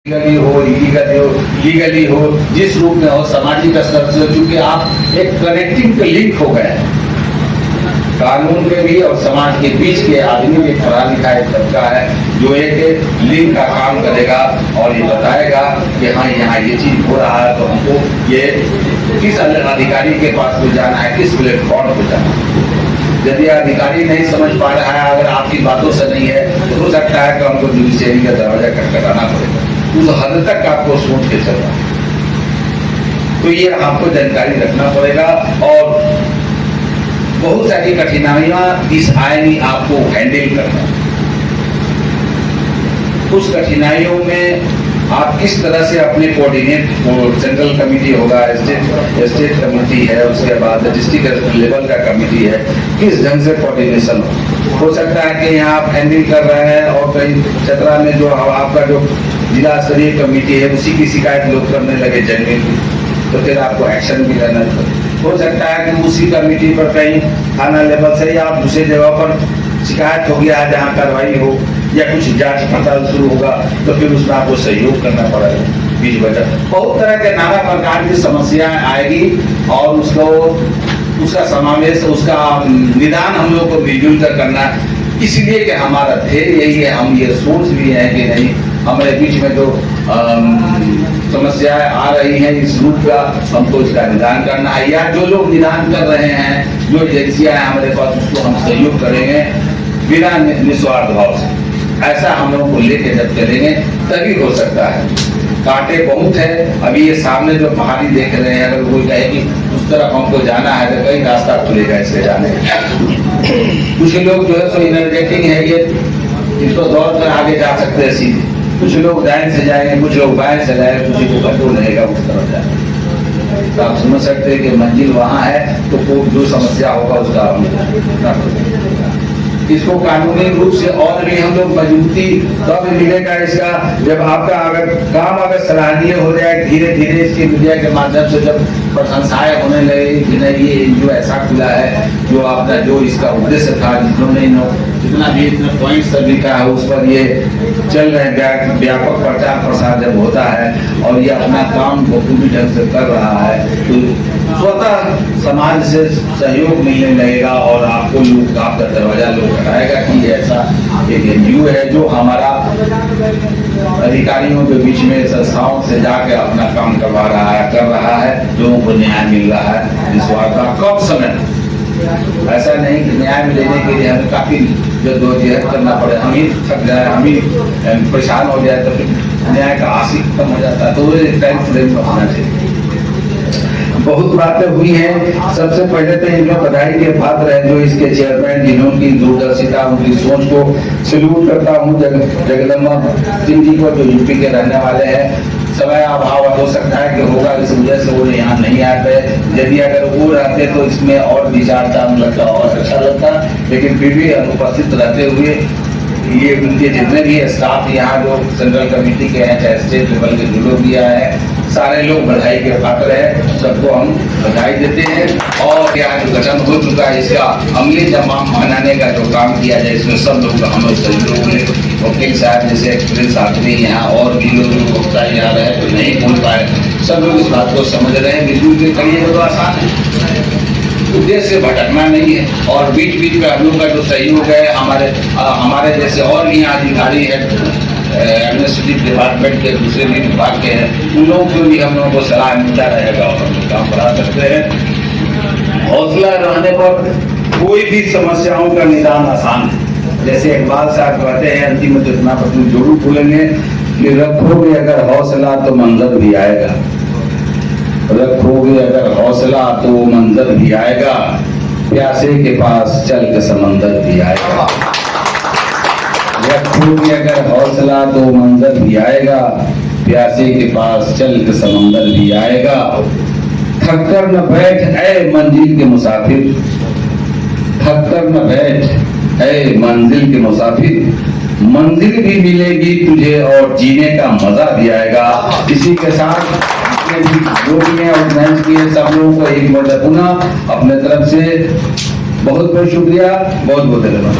Legally हो जिस रूप में हो, सामाजिक स्तर से, क्योंकि आप एक कनेक्टिंग लिंक हो गए कानून के भी और समाज के बीच के आदमी के पढ़ा लिखा एक तबका है जो एक लिंक का काम करेगा और ये बताएगा कि हाँ यहाँ ये चीज हो रहा है तो हमको ये किस अधिकारी के पास को जाना है, किस प्लेटफॉर्म को जाना है। यदि अधिकारी नहीं समझ पा रहा है, अगर आपकी बातों से नहीं है, तो हो सकता है कि हमको जुडिशरी का दरवाजा खटखटाना पड़ेगा। उस हद तक आपको सोच के चलना, तो ये आपको जानकारी रखना पड़ेगा। और बहुत सारी कठिनाइयां इस आईनी आपको हैंडल करना, उस कठिनाइयों में आप किस तरह से अपने कोऑर्डिनेट, सेंट्रल कमेटी होगा, स्टेट कमेटी है, उसके बाद डिस्ट्रिक्ट लेवल का कमेटी है, किस ढंग से कोऑर्डिनेशन हो सकता है कि यहाँ आप हैंडल कर रहे हैं और कहीं चतरा में जो आपका जो जिला स्तरीय कमेटी है उसी की शिकायत लोग करने लगे जनरली, तो फिर आपको एक्शन भी लेना हो सकता है कि उसी कमेटी पर कहीं थाना लेवल से या आप दूसरी जगह पर शिकायत हो गया जहाँ कार्रवाई हो या कुछ जांच पड़ताल शुरू होगा, तो फिर उसमें आपको सहयोग करना पड़ेगा। बीच बजट बहुत तरह के नाना प्रकार की समस्याएं आएगी और उसका समावेश, उसका निदान हम लोग को मिलजुल कर करना, इसलिए कि हमारा ध्येय यही है। हम ये सोच भी है कि नहीं, हमारे बीच में जो समस्याएं आ रही हैं इस रूप का हमको इसका निदान करना है, या जो लोग निदान कर रहे हैं, जो एजेंसियां हैं हमारे पास, उसको हम सहयोग करेंगे बिना निस्वार्थ भाव से। ऐसा हम लोगों को लेके जब चलेंगे तभी हो सकता है। कांटे बहुत है, अभी ये सामने जो पहाड़ी देख रहे हैं, अगर कोई कहे कि उस तरफ हमको जाना है तो कई रास्ता खुलेगा इसके जाने का। कुछ लोग जो है सो एनर्जेटिक है, ये इसको दौड़ कर आगे जा सकते हैं सीधे, कुछ लोग दाएं से जाएंगे, कुछ लोग बाएं से जाएंगे, कुछ को कंट्रोल रहेगा उस तरफ जाए। तो आप समझ सकते हैं कि मंजिल वहां है, तो जो समस्या होगा उसका इसको कानूनी रूप से और भी हम लोग मजबूती तब मिलेगा इसका, जब आपका अगर काम अगर सराहनीय हो जाए, धीरे धीरे इसकी मीडिया के माध्यम से जब प्रशंसाएं होने लगे कि नहीं ये एनजीओ ऐसा खुला है जो आपका जो इसका उद्देश्य था, जिन्होंने जितना भी इतना पॉइंट सब लिखा है उस पर ये चल रहे हैं, व्यापक प्रचार प्रसार जब होता है और ये अपना काम बखूबी ढंग से कर रहा है, तो स्वतः समाज से सहयोग मिलने लगेगा और आपको लोग आपका दरवाजा लोग खटाएगा कि ऐसा एक एनजीओ है जो हमारा अधिकारियों के बीच में संस्थाओं से जाके अपना काम करवा रहा है, कर रहा है, लोगों को न्याय मिल रहा है निस्वार्थ का। कम समय ऐसा नहीं कि न्याय लेने के लिए हमें काफी जद्दोजहद करना पड़े, हम ही थक जाए, हम ही परेशान हो जाए, तो फिर न्याय का आशिक खत्म हो जाता है। तो वो टाइम फ्रेम में होना चाहिए। बहुत बातें हुई हैं। सबसे पहले तो इनका बधाई के पात्र है जो इसके चेयरमैन, जिन्होंने दूरदर्शिता, उनकी सोच को सैल्यूट करता हूँ। जगदम्बा सिंह जी को, जो यूपी के रहने वाले हैं। समय अभाव हो सकता है कि होगा, इस वजह से वो यहाँ नहीं आते। यदि अगर वो रहते तो इसमें और विचार चांद लगता और अच्छा लगता, लेकिन फिर भी अनुपस्थित रहते हुए ये उनके जितने भी स्टाफ यहाँ जो सेंट्रल कमेटी के हैं, चाहे स्टेट लेवल के जो लोग भी आए हैं, सारे लोग बधाई के पात्र हैं। सबको हम बधाई देते हैं। और यहाँ जो गठन हो चुका है इसका अमली जमाम बनाने का जो काम किया जाए, इसमें सब लोग हम लोग सभी लोगों ने, वकील साहब जैसे एक्सपीरियंस आदमी यहाँ और भी लोग वक्ता यहाँ रहे तो नहीं बोल पाए, सब लोग इस बात को समझ रहे हैं। मिलजुल के करिए तो आसान है, उद्देश्य भटकना नहीं है। और बीच बीच में हम लोग का जो सहयोग है, हमारे जैसे और भी यहाँ अधिकारी है एडमिनिस्ट्रेटिव डिपार्टमेंट के, दूसरे भी विभाग के हैं, उन लोगों को भी हम लोगों को सलाह मिलता रहेगा और हम लोग काम बढ़ा सकते हैं। हौसला रहने पर कोई भी समस्याओं का निदान आसान है। जैसे इकबाल साहब कहते हैं अंतिम में, तो इतना पत्नी जरूर बोलेंगे कि रखोगे अगर हौसला तो मंजर भी आएगा, रखोगे अगर हौसला तो मंजर भी आएगा, प्यासे के पास चल के समंदर भी आएगा। रखोगे अगर हौसला तो मंजर भी आएगा, प्यासे के पास चल के समंदर भी आएगा। थक कर न बैठ ऐ मंजिल के मुसाफिर, थक कर न बैठ ऐ मंजिल के मुसाफिर, मंजिल भी मिलेगी तुझे और जीने का मजा भी आएगा। इसी के साथ जो भी है ऑर्गेनाइज किए सब लोगों को एक बार पुनः अपने तरफ से बहुत बहुत शुक्रिया, बहुत बहुत धन्यवाद।